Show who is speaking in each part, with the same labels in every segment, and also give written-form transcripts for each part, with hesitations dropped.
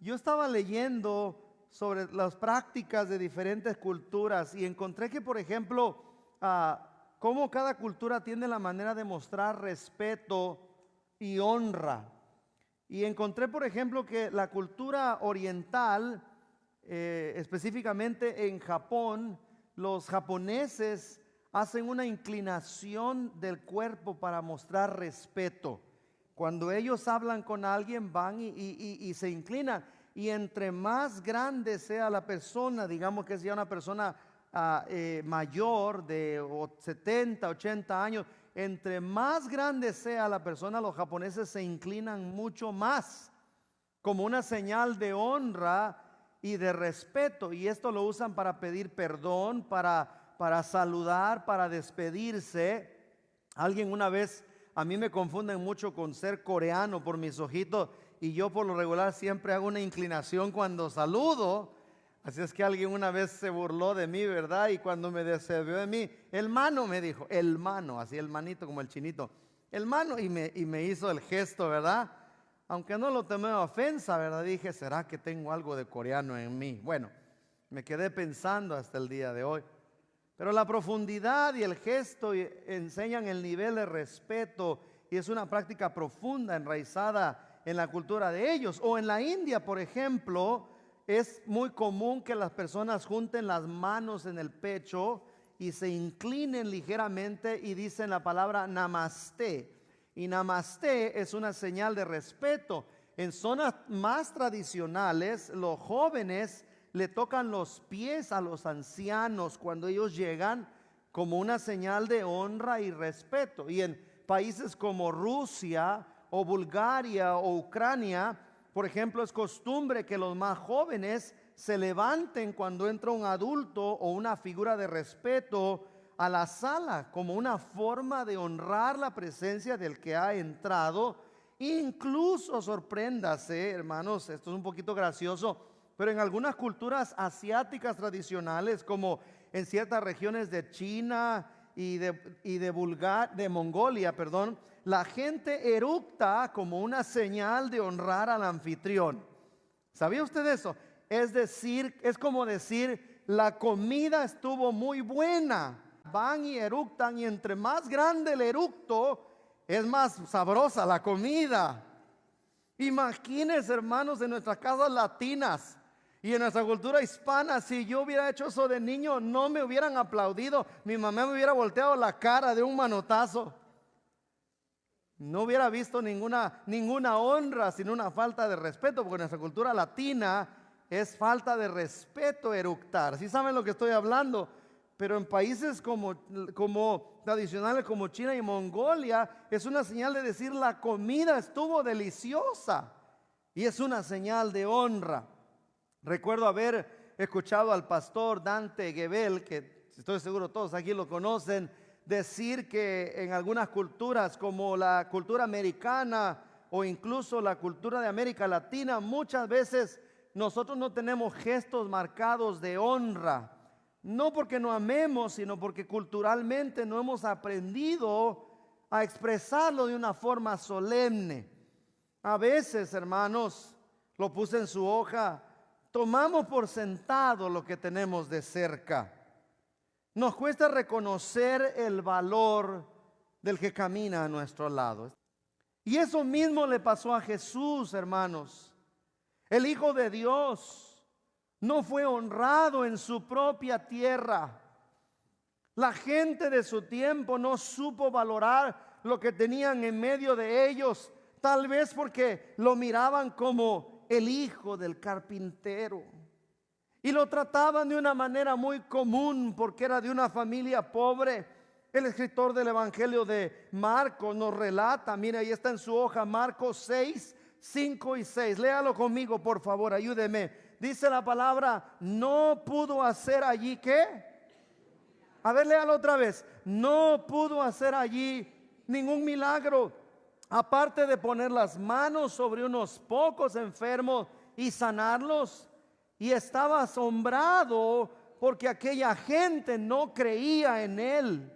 Speaker 1: yo estaba leyendo sobre las prácticas de diferentes culturas y encontré que, por ejemplo, cómo cada cultura tiene la manera de mostrar respeto y honra. Y encontré, por ejemplo, que la cultura oriental, específicamente en Japón, los japoneses hacen una inclinación del cuerpo para mostrar respeto. Cuando ellos hablan con alguien, van y se inclinan. Y entre más grande sea la persona, digamos que sea una persona mayor de 70, 80 años, entre más grande sea la persona, los japoneses se inclinan mucho más como una señal de honra y de respeto. Y esto lo usan para pedir perdón, para saludar, para despedirse. Alguien una vez, a mí me confunden mucho con ser coreano por mis ojitos, y yo por lo regular siempre hago una inclinación cuando saludo. Así es que alguien una vez se burló de mí, ¿verdad? Y cuando me deseó de mí, el mano, me dijo, el mano, así el manito como el chinito, el mano, y me hizo el gesto, ¿verdad? Aunque no lo tomé a ofensa, ¿verdad? Dije, ¿será que tengo algo de coreano en mí? Bueno, me quedé pensando hasta el día de hoy. Pero la profundidad y el gesto enseñan el nivel de respeto, y es una práctica profunda, enraizada en la cultura de ellos. O en la India, por ejemplo, es muy común que las personas junten las manos en el pecho y se inclinen ligeramente y dicen la palabra namaste. Y namaste es una señal de respeto. En zonas más tradicionales, los jóvenes le tocan los pies a los ancianos cuando ellos llegan, como una señal de honra y respeto. Y en países como Rusia o Bulgaria o Ucrania, por ejemplo, es costumbre que los más jóvenes se levanten cuando entra un adulto o una figura de respeto a la sala, como una forma de honrar la presencia del que ha entrado. Incluso, sorpréndase, hermanos, esto es un poquito gracioso, pero en algunas culturas asiáticas tradicionales, como en ciertas regiones de China y de Mongolia, la gente eructa como una señal de honrar al anfitrión. ¿Sabía usted eso? Es decir, es como decir, la comida estuvo muy buena. Van y eructan, y entre más grande el eructo, es más sabrosa la comida. Imagínense, hermanos, en nuestras casas latinas y en nuestra cultura hispana, si yo hubiera hecho eso de niño, no me hubieran aplaudido. Mi mamá me hubiera volteado la cara de un manotazo. No hubiera visto ninguna honra, sino una falta de respeto, porque en nuestra cultura latina es falta de respeto eructar. ¿Sí saben lo que estoy hablando? Pero en países como tradicionales como China y Mongolia, es una señal de decir la comida estuvo deliciosa, y es una señal de honra. Recuerdo haber escuchado al pastor Dante Gebel, que estoy seguro todos aquí lo conocen, decir que en algunas culturas como la cultura americana o incluso la cultura de América Latina, muchas veces nosotros no tenemos gestos marcados de honra, no porque no amemos, sino porque culturalmente no hemos aprendido a expresarlo de una forma solemne. A veces, hermanos, lo puse en su hoja, tomamos por sentado lo que tenemos de cerca. Nos cuesta reconocer el valor del que camina a nuestro lado. Y eso mismo le pasó a Jesús, hermanos. El Hijo de Dios no fue honrado en su propia tierra. La gente de su tiempo no supo valorar lo que tenían en medio de ellos, tal vez porque lo miraban como el hijo del carpintero. Y lo trataban de una manera muy común porque era de una familia pobre. El escritor del Evangelio de Marcos nos relata, mire, ahí está en su hoja, Marcos 6, 5 y 6. Léalo conmigo, por favor, ayúdeme. Dice la palabra, no pudo hacer allí, ¿qué? A ver, léalo otra vez. No pudo hacer allí ningún milagro, aparte de poner las manos sobre unos pocos enfermos y sanarlos. Y estaba asombrado porque aquella gente no creía en él.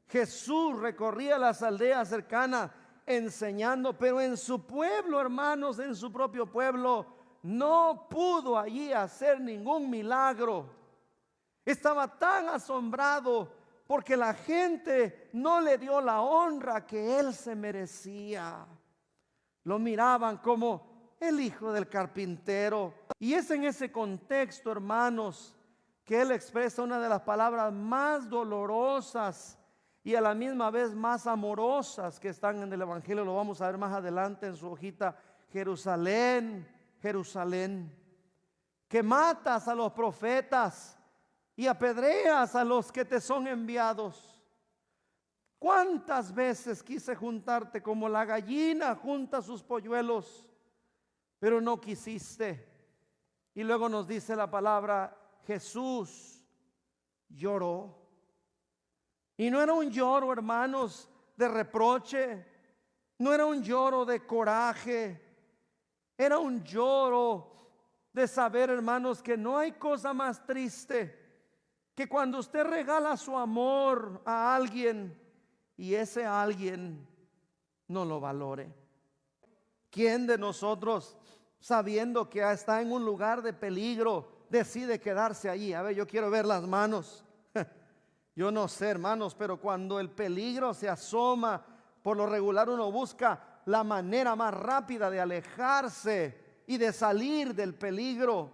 Speaker 1: Jesús recorría las aldeas cercanas enseñando, pero en su pueblo, hermanos, en su propio pueblo, no pudo allí hacer ningún milagro. Estaba tan asombrado porque la gente no le dio la honra que él se merecía. Lo miraban como el hijo del carpintero. Y es en ese contexto, hermanos, que él expresa una de las palabras más dolorosas y a la misma vez más amorosas que están en el Evangelio. Lo vamos a ver más adelante en su hojita. Jerusalén, Jerusalén, que matas a los profetas y apedreas a los que te son enviados. ¿Cuántas veces quise juntarte como la gallina junta sus polluelos, pero no quisiste? Y luego nos dice la palabra, Jesús lloró. Y no era un lloro, hermanos, de reproche, no era un lloro de coraje, era un lloro de saber, hermanos, que no hay cosa más triste que cuando usted regala su amor a alguien y ese alguien no lo valore. ¿Quién de nosotros, sabiendo que está en un lugar de peligro, decide quedarse allí? A ver, yo quiero ver las manos. Yo no sé, hermanos, pero cuando el peligro se asoma, por lo regular uno busca la manera más rápida de alejarse y de salir del peligro.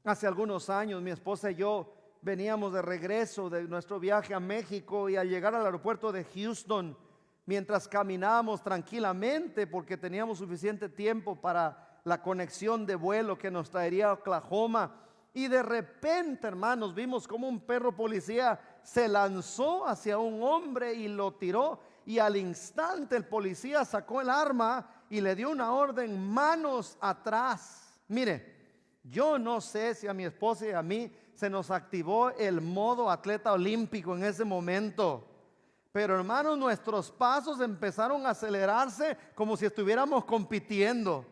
Speaker 1: Hace algunos años mi esposa y yo veníamos de regreso de nuestro viaje a México, y al llegar al aeropuerto de Houston, mientras caminábamos tranquilamente porque teníamos suficiente tiempo para la conexión de vuelo que nos traería a Oklahoma, y de repente, hermanos, vimos como un perro policía se lanzó hacia un hombre y lo tiró, y al instante el policía sacó el arma y le dio una orden: manos atrás. Mire, yo no sé si a mi esposa y a mí se nos activó el modo atleta olímpico en ese momento, pero hermanos, nuestros pasos empezaron a acelerarse como si estuviéramos compitiendo.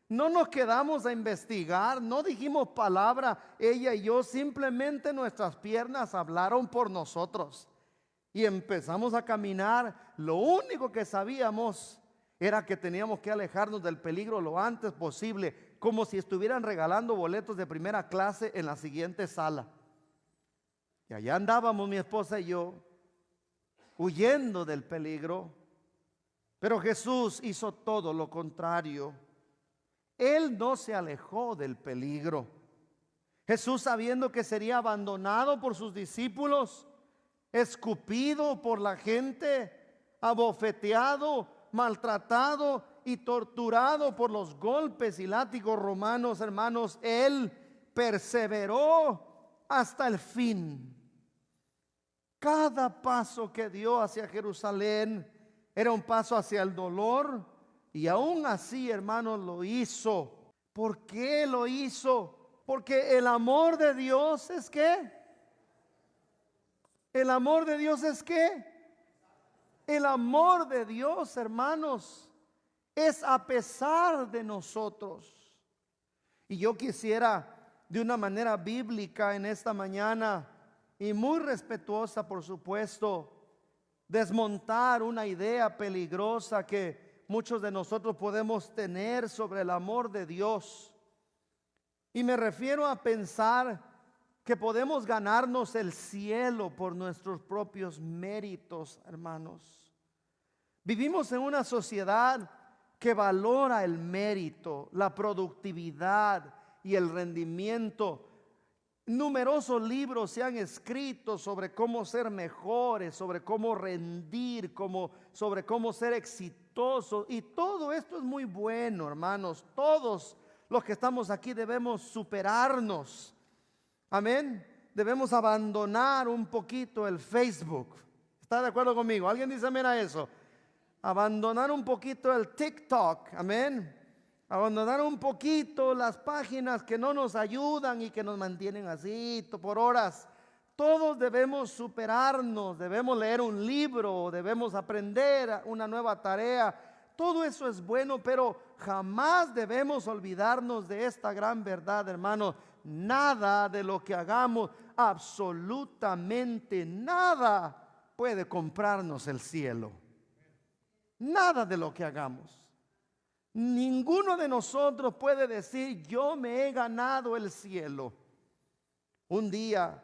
Speaker 1: No nos quedamos a investigar, no dijimos palabra, ella y yo, simplemente nuestras piernas hablaron por nosotros y empezamos a caminar. Lo único que sabíamos era que teníamos que alejarnos del peligro lo antes posible, como si estuvieran regalando boletos de primera clase en la siguiente sala. Y allá andábamos mi esposa y yo, huyendo del peligro. Pero Jesús hizo todo lo contrario. Él no se alejó del peligro. Jesús, sabiendo que sería abandonado por sus discípulos, escupido por la gente, abofeteado, maltratado y torturado por los golpes y látigos romanos, hermanos, Él perseveró hasta el fin. Cada paso que dio hacia Jerusalén era un paso hacia el dolor, y aún así, hermanos, lo hizo. ¿Por qué lo hizo? Porque el amor de Dios es ¿qué? El amor de Dios es ¿qué? El amor de Dios, hermanos, es a pesar de nosotros. Y yo quisiera, de una manera bíblica en esta mañana, y muy respetuosa, por supuesto, desmontar una idea peligrosa que muchos de nosotros podemos tener sobre el amor de Dios. Y me refiero a pensar que podemos ganarnos el cielo por nuestros propios méritos, hermanos. Vivimos en una sociedad que valora el mérito, la productividad y el rendimiento. Numerosos libros se han escrito sobre cómo ser mejores, sobre cómo rendir, sobre cómo ser exitosos. Y todo esto es muy bueno, hermanos. Todos los que estamos aquí debemos superarnos. Amén. Debemos abandonar un poquito el Facebook. ¿Está de acuerdo conmigo? ¿Alguien dice amén a eso? Abandonar un poquito el TikTok. Amén. Abandonar un poquito las páginas que no nos ayudan y que nos mantienen así por horas. Todos debemos superarnos, debemos leer un libro, debemos aprender una nueva tarea. Todo eso es bueno, pero jamás debemos olvidarnos de esta gran verdad, hermano. Nada de lo que hagamos, absolutamente nada, puede comprarnos el cielo. Nada de lo que hagamos. Ninguno de nosotros puede decir: yo me he ganado el cielo. Un día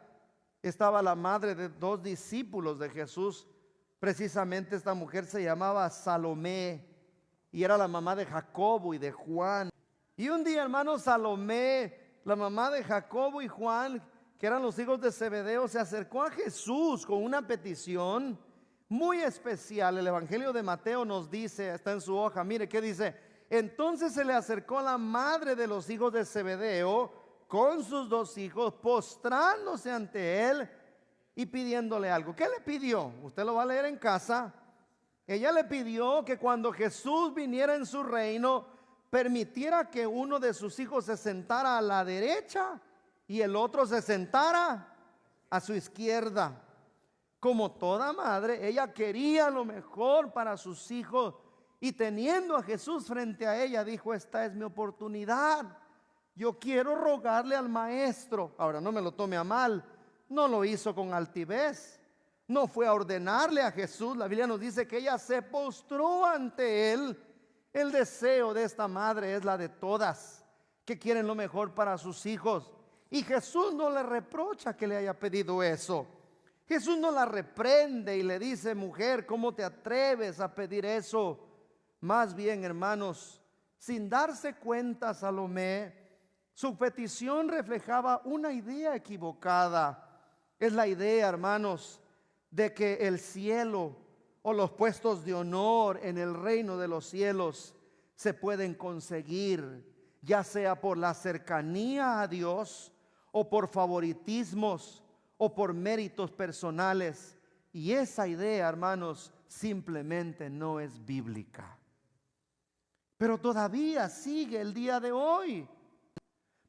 Speaker 1: estaba la madre de dos discípulos de Jesús. Precisamente esta mujer se llamaba Salomé y era la mamá de Jacobo y de Juan. Y un día, hermano, Salomé, la mamá de Jacobo y Juan, que eran los hijos de Zebedeo, se acercó a Jesús con una petición muy especial. El Evangelio de Mateo nos dice, está en su hoja, mire qué dice: entonces se le acercó la madre de los hijos de Zebedeo con sus dos hijos, postrándose ante él y pidiéndole algo. ¿Qué le pidió? Usted lo va a leer en casa. Ella le pidió que cuando Jesús viniera en su reino, permitiera que uno de sus hijos se sentara a la derecha y el otro se sentara a su izquierda. Como toda madre, ella quería lo mejor para sus hijos, y teniendo a Jesús frente a ella, dijo: esta es mi oportunidad. Yo quiero rogarle al maestro. Ahora, no me lo tome a mal, no lo hizo con altivez, no fue a ordenarle a Jesús. La Biblia nos dice que ella se postró ante él. El deseo de esta madre es la de todas, que quieren lo mejor para sus hijos. Y Jesús no le reprocha que le haya pedido eso. Jesús no la reprende y le dice: mujer, ¿cómo te atreves a pedir eso? Más bien, hermanos, sin darse cuenta, Salomé, su petición reflejaba una idea equivocada. Es la idea, hermanos, de que el cielo o los puestos de honor en el reino de los cielos se pueden conseguir, ya sea por la cercanía a Dios o por favoritismos o por méritos personales. Y esa idea, hermanos, simplemente no es bíblica. Pero todavía sigue el día de hoy.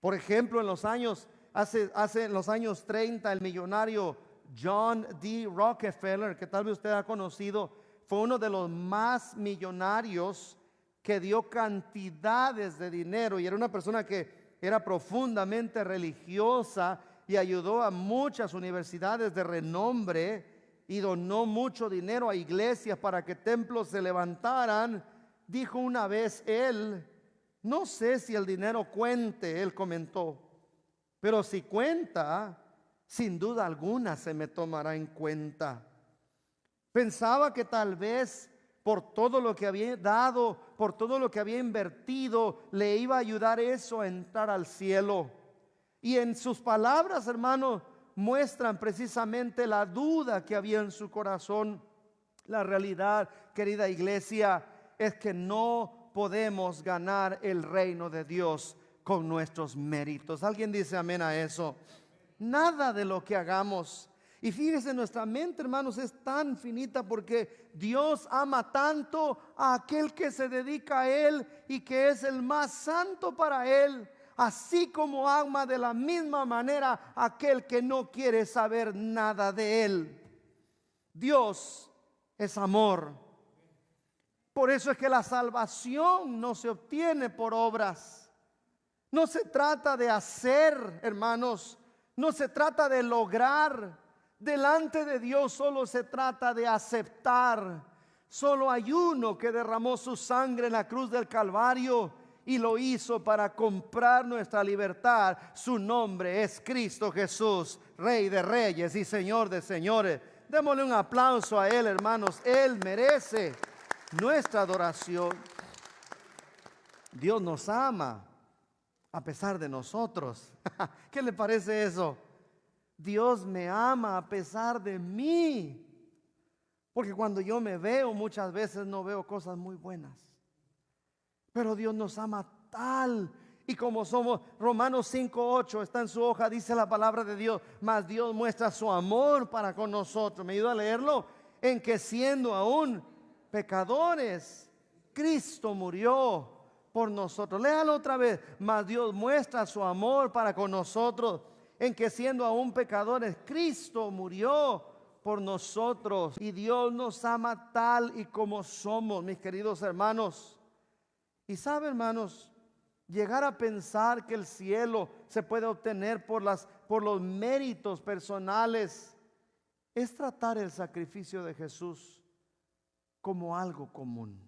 Speaker 1: Por ejemplo, en los años, en los años 30, el millonario John D. Rockefeller, que tal vez usted ha conocido, fue uno de los más millonarios que dio cantidades de dinero, y era una persona que era profundamente religiosa y ayudó a muchas universidades de renombre y donó mucho dinero a iglesias para que templos se levantaran. Dijo una vez él: no sé si el dinero cuente, él comentó, pero si cuenta, sin duda alguna se me tomará en cuenta. Pensaba que tal vez por todo lo que había dado, por todo lo que había invertido, le iba a ayudar eso a entrar al cielo. Y en sus palabras, hermanos, muestran precisamente la duda que había en su corazón. La realidad, querida iglesia, es que no podemos ganar el reino de Dios con nuestros méritos. ¿Alguien dice amén a eso? Nada de lo que hagamos. Y fíjese, nuestra mente, hermanos, es tan finita porque Dios ama tanto a aquel que se dedica a Él y que es el más santo para Él, así como ama de la misma manera a aquel que no quiere saber nada de Él. Dios es amor. Por eso es que la salvación no se obtiene por obras. No se trata de hacer, hermanos, no se trata de lograr. Delante de Dios solo se trata de aceptar. Solo hay uno que derramó su sangre en la cruz del Calvario y lo hizo para comprar nuestra libertad. Su nombre es Cristo Jesús, Rey de Reyes y Señor de Señores. Démosle un aplauso a Él, hermanos. Él merece nuestra adoración. Dios nos ama a pesar de nosotros. ¿Qué le parece eso? Dios me ama a pesar de mí. Porque cuando yo me veo, muchas veces no veo cosas muy buenas. Pero Dios nos ama tal y como somos. Romanos 5:8 está en su hoja, dice la palabra de Dios: mas Dios muestra su amor para con nosotros. ¿Me ayuda a leerlo? En que siendo aún pecadores, Cristo murió por nosotros. Léalo otra vez. Mas Dios muestra su amor para con nosotros, en que siendo aún pecadores, Cristo murió por nosotros. Y Dios nos ama tal y como somos, mis queridos hermanos. Y sabe, hermanos, llegar a pensar que el cielo se puede obtener por los méritos personales es tratar el sacrificio de Jesús como algo común.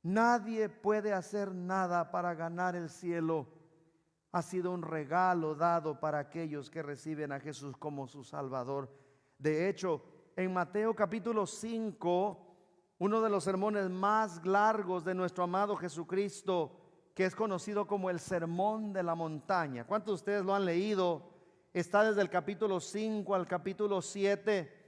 Speaker 1: Nadie puede hacer nada para ganar el cielo. Ha sido un regalo dado para aquellos que reciben a Jesús como su Salvador. De hecho, en Mateo capítulo 5, uno de los sermones más largos de nuestro amado Jesucristo, que es conocido como el Sermón de la Montaña. ¿Cuántos de ustedes lo han leído? Está desde el capítulo 5 al capítulo 7.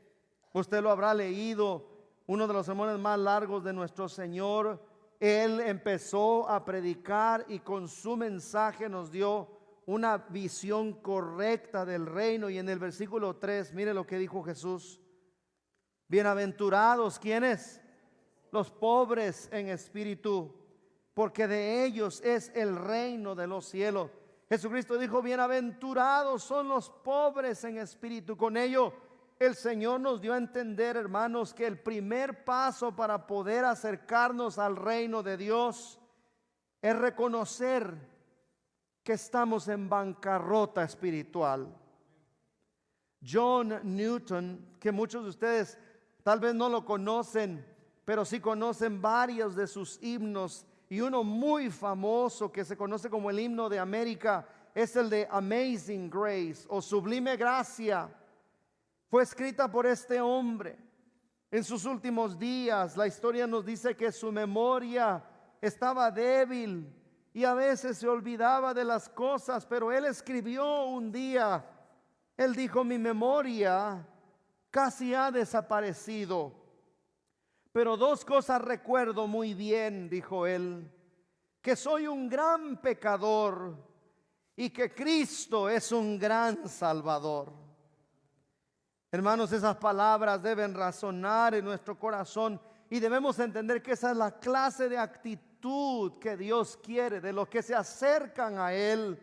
Speaker 1: Usted lo habrá leído, uno de los sermones más largos de nuestro Señor. Él empezó a predicar y con su mensaje nos dio una visión correcta del reino. Y en el versículo 3, mire lo que dijo Jesús. Bienaventurados, ¿quiénes? Los pobres en espíritu, porque de ellos es el reino de los cielos. Jesucristo dijo, bienaventurados son los pobres en espíritu. Con ello el Señor nos dio a entender, hermanos, que el primer paso para poder acercarnos al reino de Dios es reconocer que estamos en bancarrota espiritual. John Newton, que muchos de ustedes tal vez no lo conocen, pero sí conocen varios de sus himnos, y uno muy famoso que se conoce como el himno de América es el de Amazing Grace o Sublime Gracia. Fue escrita por este hombre. En sus últimos días, la historia nos dice que su memoria estaba débil y a veces se olvidaba de las cosas, pero él escribió un día, él dijo, mi memoria casi ha desaparecido, pero dos cosas recuerdo muy bien, dijo él, que soy un gran pecador y que Cristo es un gran Salvador. Hermanos, esas palabras deben razonar en nuestro corazón y debemos entender que esa es la clase de actitud que Dios quiere de los que se acercan a Él.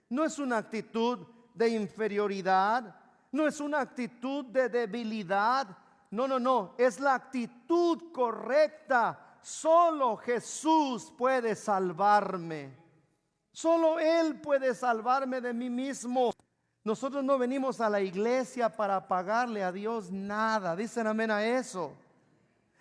Speaker 1: No es una actitud de inferioridad, no es una actitud de debilidad, no, es la actitud correcta. Solo Jesús puede salvarme, solo Él puede salvarme de mí mismo. Nosotros no venimos a la iglesia para pagarle a Dios nada. Dicen amén a eso.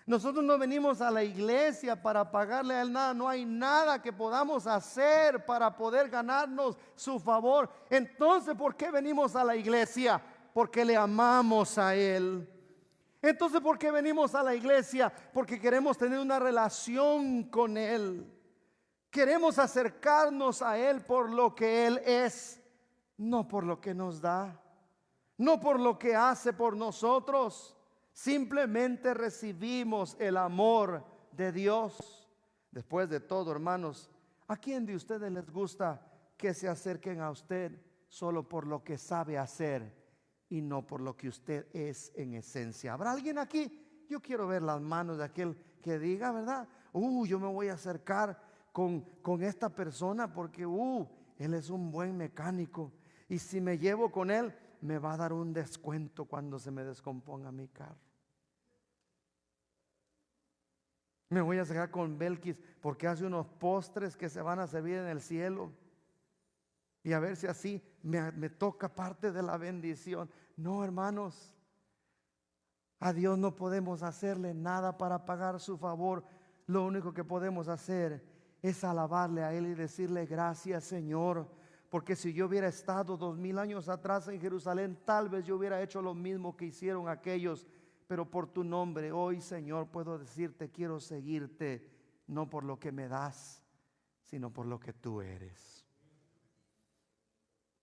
Speaker 1: Nosotros no venimos a la iglesia para pagarle a Él nada. No hay nada que podamos hacer para poder ganarnos su favor. Entonces, ¿por qué venimos a la iglesia? Porque le amamos a Él. Entonces, ¿por qué venimos a la iglesia? Porque queremos tener una relación con Él. Queremos acercarnos a Él por lo que Él es. No por lo que nos da, no por lo que hace por nosotros. Simplemente recibimos el amor de Dios. Después de todo, hermanos, ¿a quién de ustedes les gusta que se acerquen a usted solo por lo que sabe hacer y no por lo que usted es en esencia? ¿Habrá alguien aquí? Yo quiero ver las manos de aquel que diga, ¿verdad? Yo me voy a acercar con esta persona porque él es un buen mecánico. Y si me llevo con él, me va a dar un descuento cuando se me descomponga mi carro. Me voy a acercar con Belkis porque hace unos postres que se van a servir en el cielo. Y a ver si así me toca parte de la bendición. No, hermanos, a Dios no podemos hacerle nada para pagar su favor. Lo único que podemos hacer es alabarle a Él y decirle gracias, Señor. Porque si yo hubiera estado 2000 años atrás en Jerusalén, tal vez yo hubiera hecho lo mismo que hicieron aquellos. Pero por tu nombre hoy, Señor, puedo decirte, quiero seguirte, no por lo que me das, sino por lo que tú eres.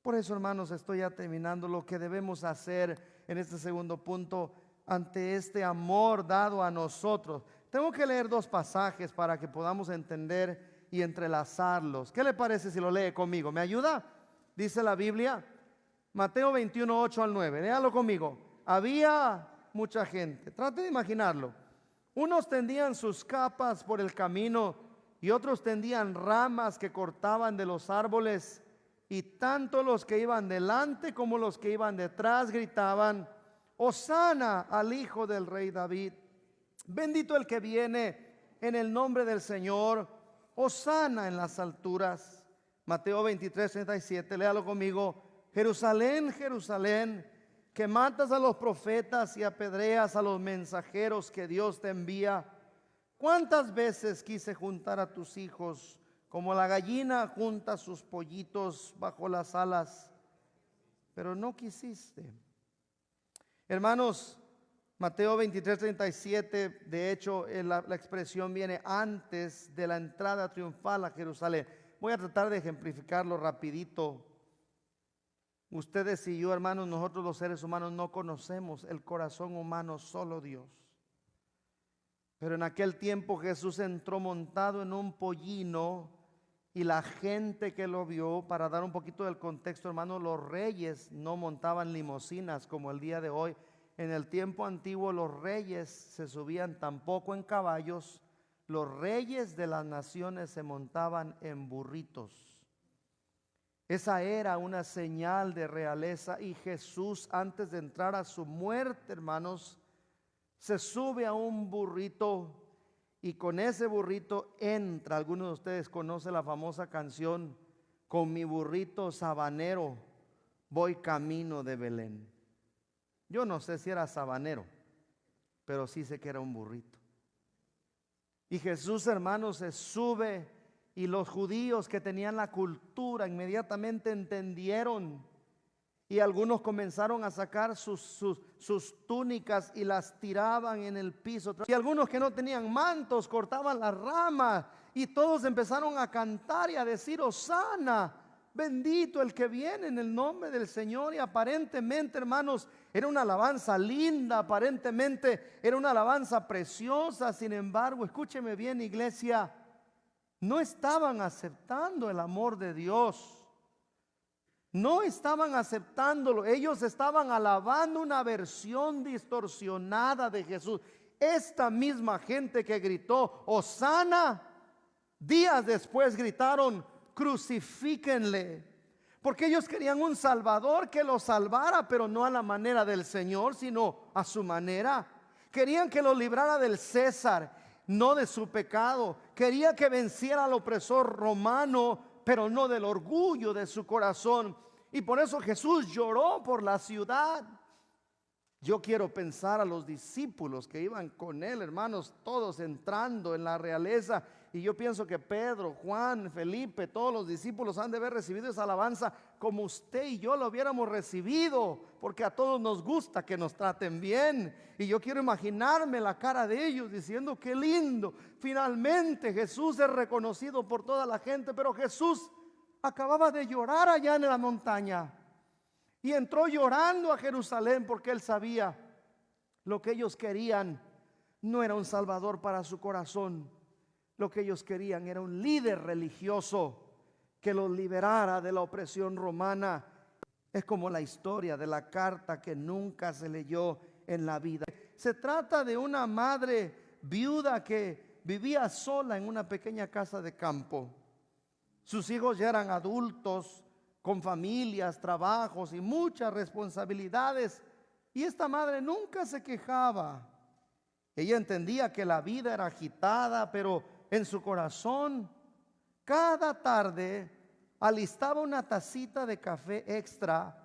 Speaker 1: Por eso, hermanos, estoy ya terminando. Lo que debemos hacer en este segundo punto ante este amor dado a nosotros. Tengo que leer dos pasajes para que podamos entender y entrelazarlos. ¿Qué le parece si lo lee conmigo? ¿Me ayuda? Dice la Biblia, Mateo 21, 8 al 9. Léalo conmigo. Había mucha gente. Trate de imaginarlo. Unos tendían sus capas por el camino y otros tendían ramas que cortaban de los árboles. Y tanto los que iban delante como los que iban detrás gritaban, Hosana al Hijo del Rey David. Bendito el que viene en el nombre del Señor. Hosana en las alturas. Mateo 23, 37, léalo conmigo. Jerusalén, Jerusalén, que matas a los profetas y apedreas a los mensajeros que Dios te envía. ¿Cuántas veces quise juntar a tus hijos como la gallina junta sus pollitos bajo las alas, pero no quisiste? Hermanos, Mateo 23:37, de hecho, la expresión viene antes de la entrada triunfal a Jerusalén. Voy a tratar de ejemplificarlo rapidito. Ustedes y yo, hermanos, nosotros los seres humanos no conocemos el corazón humano, solo Dios. Pero en aquel tiempo Jesús entró montado en un pollino, y la gente que lo vio, para dar un poquito del contexto, hermanos, los reyes no montaban limusinas como el día de hoy. En el tiempo antiguo los reyes se subían tampoco en caballos. Los reyes de las naciones se montaban en burritos. Esa era una señal de realeza, y Jesús, antes de entrar a su muerte, hermanos, se sube a un burrito, y con ese burrito entra. Algunos de ustedes conocen la famosa canción: con mi burrito sabanero voy camino de Belén. Yo no sé si era sabanero, pero sí sé que era un burrito. Y Jesús, hermanos, se sube, y los judíos que tenían la cultura inmediatamente entendieron, y algunos comenzaron a sacar sus túnicas y las tiraban en el piso. Y algunos que no tenían mantos cortaban las ramas, y todos empezaron a cantar y a decir: Hosana, bendito el que viene en el nombre del Señor. Y aparentemente, hermanos, era una alabanza linda, aparentemente era una alabanza preciosa. Sin embargo, escúcheme bien, iglesia, no estaban aceptando el amor de Dios. No estaban aceptándolo. Ellos estaban alabando una versión distorsionada de Jesús. Esta misma gente que gritó Hosana, días después gritaron: crucifíquenle. Porque ellos querían un Salvador que los salvara, pero no a la manera del Señor, sino a su manera. Querían que los librara del César, no de su pecado. Quería que venciera al opresor romano, pero no del orgullo de su corazón. Y por eso Jesús lloró por la ciudad. Yo quiero pensar a los discípulos que iban con él, hermanos, todos entrando en la realeza. Y yo pienso que Pedro, Juan, Felipe, todos los discípulos han de haber recibido esa alabanza como usted y yo lo hubiéramos recibido, porque a todos nos gusta que nos traten bien. Y yo quiero imaginarme la cara de ellos diciendo: qué lindo, finalmente Jesús es reconocido por toda la gente. Pero Jesús acababa de llorar allá en la montaña, y entró llorando a Jerusalén, porque él sabía lo que ellos querían no era un Salvador para su corazón. Lo que ellos querían era un líder religioso que los liberara de la opresión romana. Es como la historia de la carta que nunca se leyó en la vida. Se trata de una madre viuda que vivía sola en una pequeña casa de campo. Sus hijos ya eran adultos, con familias, trabajos y muchas responsabilidades, y esta madre nunca se quejaba. Ella entendía que la vida era agitada, pero en su corazón cada tarde alistaba una tacita de café extra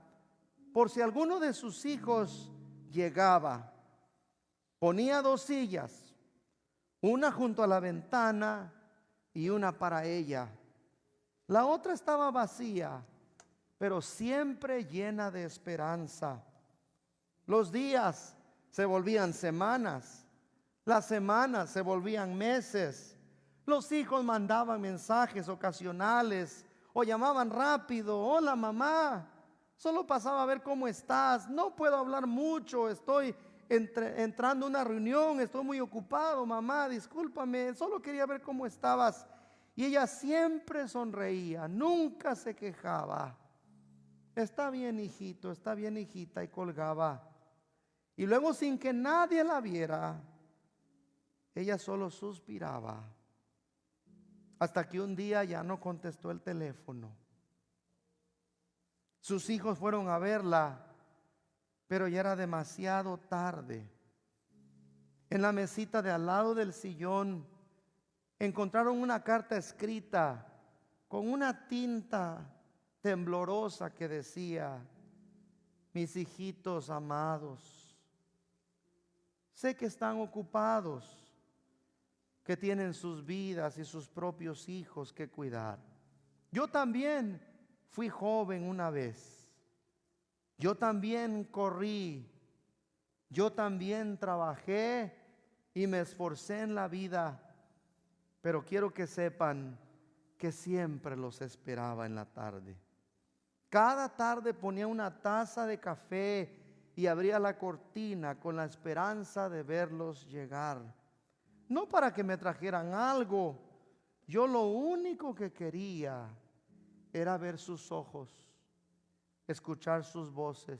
Speaker 1: por si alguno de sus hijos llegaba. Ponía 2 sillas, una junto a la ventana y una para ella. La otra estaba vacía, pero siempre llena de esperanza. Los días se volvían semanas, las semanas se volvían meses. Los hijos mandaban mensajes ocasionales o llamaban rápido: hola mamá, solo pasaba a ver cómo estás, no puedo hablar mucho, estoy entrando a una reunión, estoy muy ocupado, mamá, discúlpame, solo quería ver cómo estabas. Y ella siempre sonreía, nunca se quejaba. Está bien, hijito, está bien, hijita, y colgaba. Y luego, sin que nadie la viera, ella solo suspiraba, hasta que un día ya no contestó el teléfono. Sus hijos fueron a verla, pero ya era demasiado tarde. En la mesita de al lado del sillón encontraron una carta escrita con una tinta temblorosa que decía: mis hijitos amados, sé que están ocupados, que tienen sus vidas y sus propios hijos que cuidar. Yo también fui joven una vez. Yo también corrí. Yo también trabajé y me esforcé en la vida. Pero quiero que sepan que siempre los esperaba en la tarde. Cada tarde ponía una taza de café y abría la cortina con la esperanza de verlos llegar. No para que me trajeran algo. Yo lo único que quería era ver sus ojos, escuchar sus voces,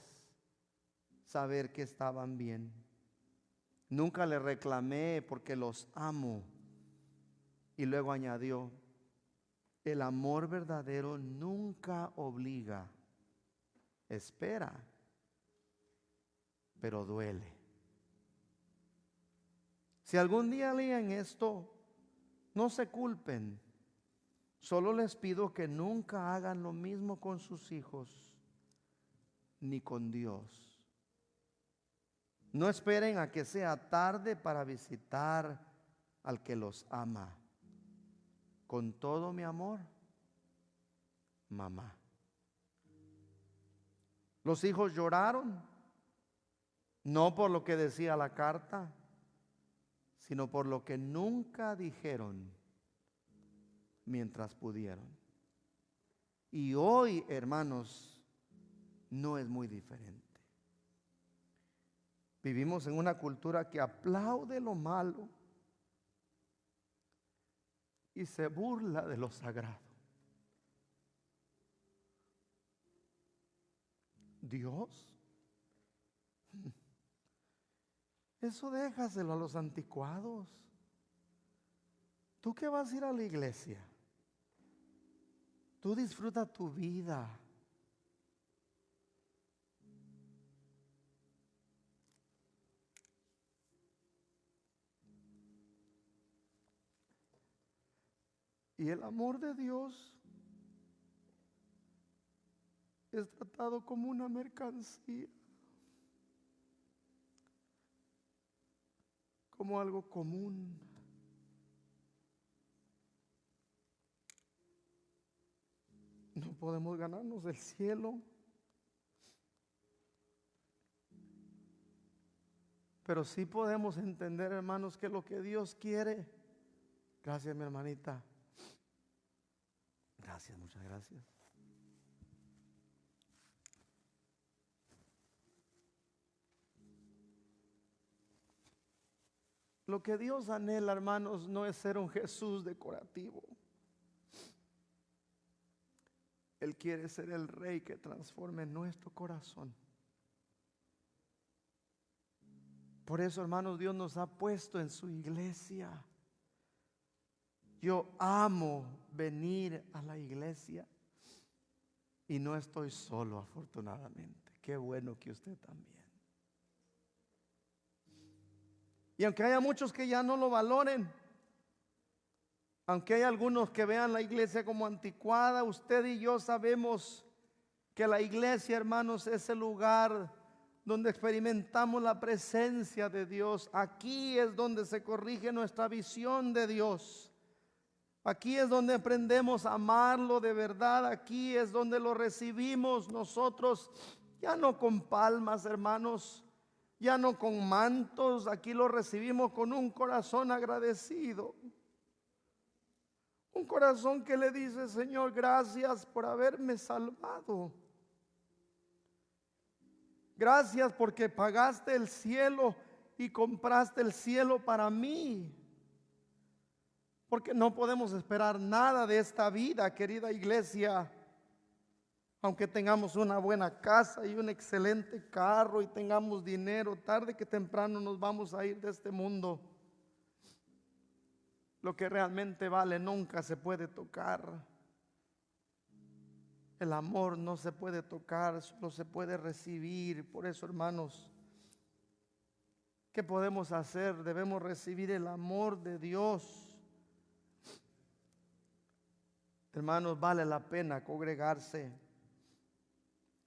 Speaker 1: saber que estaban bien. Nunca le reclamé porque los amo. Y luego añadió, el amor verdadero nunca obliga, espera, pero duele. Si algún día leen esto, no se culpen. Solo les pido que nunca hagan lo mismo con sus hijos ni con Dios. No esperen a que sea tarde para visitar al que los ama. Con todo mi amor, mamá. Los hijos lloraron, no por lo que decía la carta, sino por lo que nunca dijeron mientras pudieron. Y hoy, hermanos, no es muy diferente. Vivimos en una cultura que aplaude lo malo y se burla de lo sagrado. Dios, eso déjaselo a los anticuados. ¿Tú qué vas a ir a la iglesia? Tú disfruta tu vida. Y el amor de Dios es tratado como una mercancía, como algo común. No podemos ganarnos el cielo, pero sí podemos entender, hermanos, que lo que Dios quiere. Gracias, mi hermanita. Gracias, muchas gracias. Lo que Dios anhela, hermanos, no es ser un Jesús decorativo. Él quiere ser el Rey que transforme nuestro corazón. Por eso, hermanos, Dios nos ha puesto en su iglesia. Yo amo venir a la iglesia y no estoy solo, afortunadamente. Qué bueno que usted también. Y aunque haya muchos que ya no lo valoren, aunque hay algunos que vean la iglesia como anticuada, usted y yo sabemos que la iglesia, hermanos, es el lugar donde experimentamos la presencia de Dios. Aquí es donde se corrige nuestra visión de Dios. Aquí es donde aprendemos a amarlo de verdad. Aquí es donde lo recibimos nosotros, ya no con palmas, hermanos, ya no con mantos. Aquí lo recibimos con un corazón agradecido. Un corazón que le dice, Señor, gracias por haberme salvado. Gracias porque pagaste el cielo y compraste el cielo para mí. Porque no podemos esperar nada de esta vida, querida iglesia. Aunque tengamos una buena casa y un excelente carro y tengamos dinero, tarde que temprano nos vamos a ir de este mundo. Lo que realmente vale nunca se puede tocar. El amor no se puede tocar, solo se puede recibir. Por eso, hermanos, ¿qué podemos hacer? Debemos recibir el amor de Dios. Hermanos, vale la pena congregarse.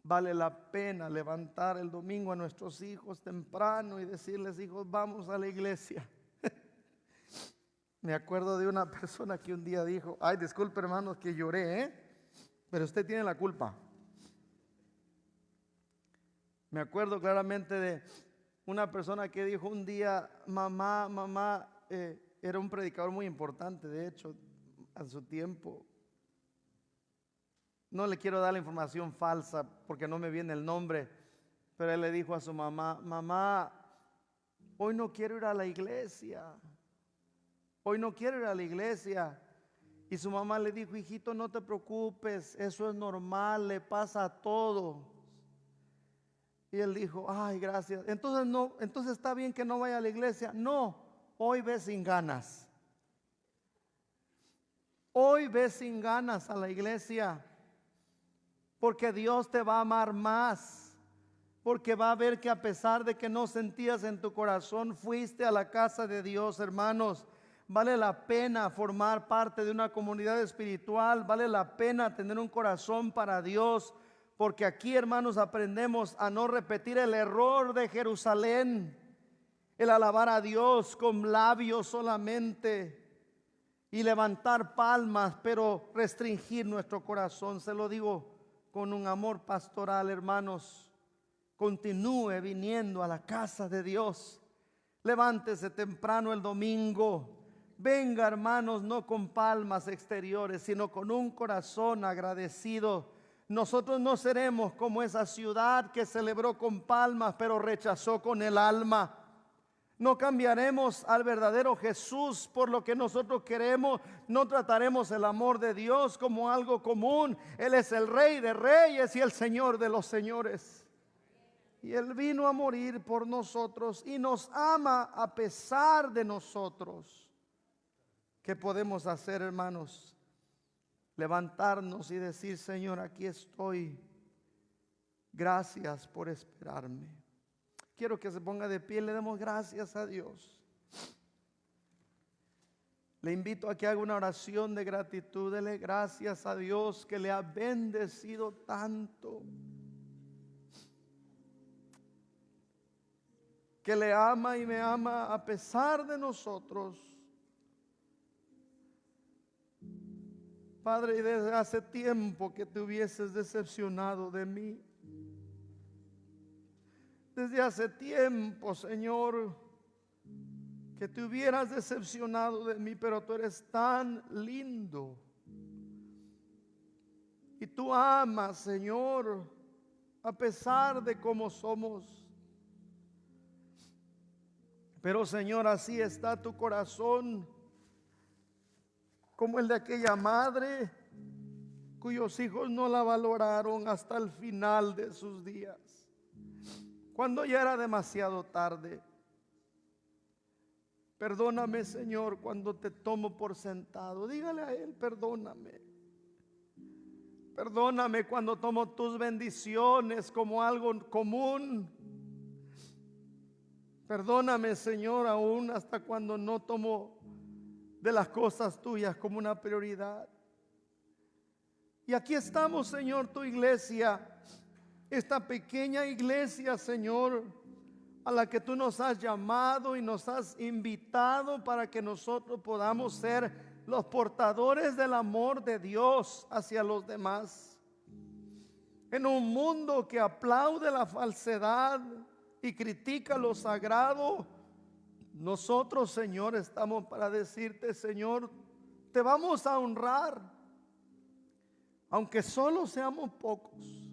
Speaker 1: Vale la pena levantar el domingo a nuestros hijos temprano y decirles, hijos, vamos a la iglesia. Me acuerdo de una persona que un día dijo, ay, disculpe hermanos que lloré, pero usted tiene la culpa. Me acuerdo claramente de una persona que dijo un día, mamá, era un predicador muy importante, de hecho, a su tiempo. No le quiero dar la información falsa porque no me viene el nombre, pero él le dijo a su mamá, hoy no quiero ir a la iglesia. Hoy no quiero ir a la iglesia. Y su mamá le dijo, hijito, no te preocupes, eso es normal, le pasa a todos. Y él dijo, ay, gracias. Entonces está bien que no vaya a la iglesia. No, hoy ve sin ganas. Hoy ve sin ganas a la iglesia. Porque Dios te va a amar más. Porque va a ver que a pesar de que no sentías en tu corazón, fuiste a la casa de Dios, hermanos. Vale la pena formar parte de una comunidad espiritual. Vale la pena tener un corazón para Dios. Porque aquí, hermanos, aprendemos a no repetir el error de Jerusalén. El alabar a Dios con labios solamente. Y levantar palmas, pero restringir nuestro corazón. Se lo digo con un amor pastoral, hermanos. Continúe viniendo a la casa de Dios. Levántese temprano el domingo. Venga, hermanos, no con palmas exteriores, sino con un corazón agradecido. Nosotros no seremos como esa ciudad que celebró con palmas, pero rechazó con el alma. No cambiaremos al verdadero Jesús por lo que nosotros queremos. No trataremos el amor de Dios como algo común. Él es el Rey de Reyes y el Señor de los Señores. Y Él vino a morir por nosotros y nos ama a pesar de nosotros. ¿Qué podemos hacer, hermanos? Levantarnos y decir, Señor, aquí estoy. Gracias por esperarme. Quiero que se ponga de pie y le demos gracias a Dios. Le invito a que haga una oración de gratitud. Dele gracias a Dios que le ha bendecido tanto. Que le ama y me ama a pesar de nosotros. Padre, desde hace tiempo que te hubieses decepcionado de mí. Desde hace tiempo, Señor, que te hubieras decepcionado de mí, pero tú eres tan lindo. Y tú amas, Señor, a pesar de cómo somos. Pero, Señor, así está tu corazón, como el de aquella madre cuyos hijos no la valoraron hasta el final de sus días, cuando ya era demasiado tarde. Perdóname, Señor, cuando te tomo por sentado. Dígale a Él, perdóname. Perdóname cuando tomo tus bendiciones como algo común. Perdóname, Señor, aún hasta cuando no tomo de las cosas tuyas como una prioridad. Y aquí estamos, Señor, tu iglesia, esta pequeña iglesia, Señor, a la que tú nos has llamado y nos has invitado para que nosotros podamos ser los portadores del amor de Dios hacia los demás. En un mundo que aplaude la falsedad y critica lo sagrado, nosotros, Señor, estamos para decirte, Señor, te vamos a honrar, aunque solo seamos pocos.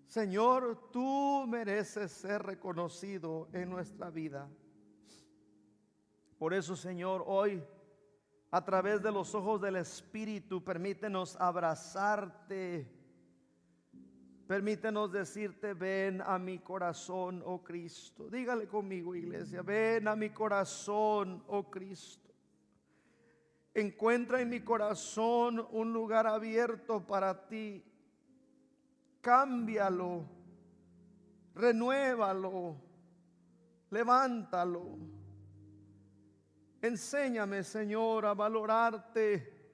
Speaker 1: Señor, tú mereces ser reconocido en nuestra vida. Por eso, Señor, hoy, a través de los ojos del Espíritu, permítenos abrazarte. Permítenos decirte, ven a mi corazón, oh Cristo. Dígale conmigo, iglesia, ven a mi corazón, oh Cristo. Encuentra en mi corazón un lugar abierto para ti. Cámbialo, renuévalo, levántalo. Enséñame, Señor, a valorarte.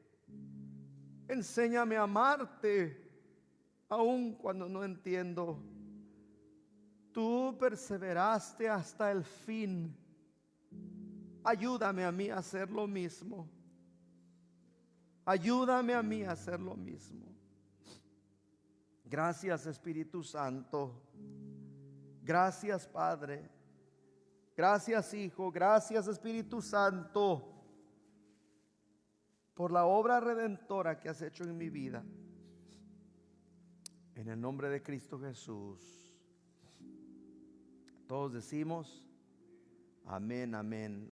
Speaker 1: Enséñame a amarte, aun cuando no entiendo. Tú perseveraste hasta el fin. Ayúdame a mí a hacer lo mismo. Ayúdame a mí a hacer lo mismo. Gracias, Espíritu Santo. Gracias, Padre. Gracias, Hijo. Gracias, Espíritu Santo, por la obra redentora que has hecho en mi vida. En el nombre de Cristo Jesús. Todos decimos amén, amén.